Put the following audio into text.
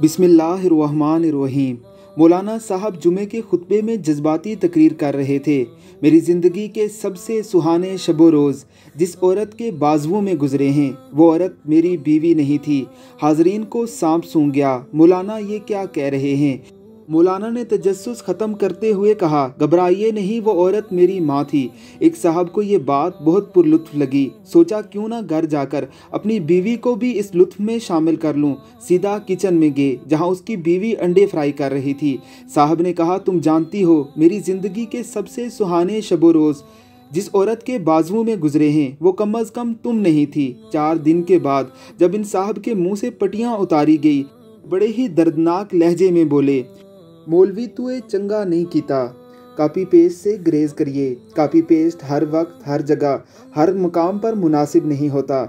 बिस्मिल्लाहिर्रहमानिर्रहीम। मौलाना साहब जुमे के खुतबे में जज्बाती तकरीर कर रहे थे। मेरी ज़िंदगी के सबसे सुहाने शबो रोज़ जिस औरत के बाजुओं में गुजरे हैं वो औरत मेरी बीवी नहीं थी। हाजरीन को सांप सूंघ गया। मौलाना ये क्या कह रहे हैं? मौलाना ने तजस्सुस ख़त्म करते हुए कहा, घबराइए नहीं, वो औरत मेरी माँ थी। एक साहब को ये बात बहुत पुरलुत्फ लगी। सोचा क्यों ना घर जाकर अपनी बीवी को भी इस लुत्फ में शामिल कर लूँ। सीधा किचन में गए जहाँ उसकी बीवी अंडे फ्राई कर रही थी। साहब ने कहा, तुम जानती हो मेरी ज़िंदगी के सबसे सुहाने शबो रोज़ जिस औरत के बाजुओं में गुजरे हैं वो कम अज़ कम तुम नहीं थी। 4 दिन के बाद जब इन साहब के मुंह से पटियाँ उतारी गई, बड़े ही दर्दनाक लहजे में बोले, मौलवी तू ये चंगा नहीं कीता। कापी पेस्ट से ग्रेज करिए। कापी पेस्ट हर वक्त हर जगह हर मुकाम पर मुनासिब नहीं होता।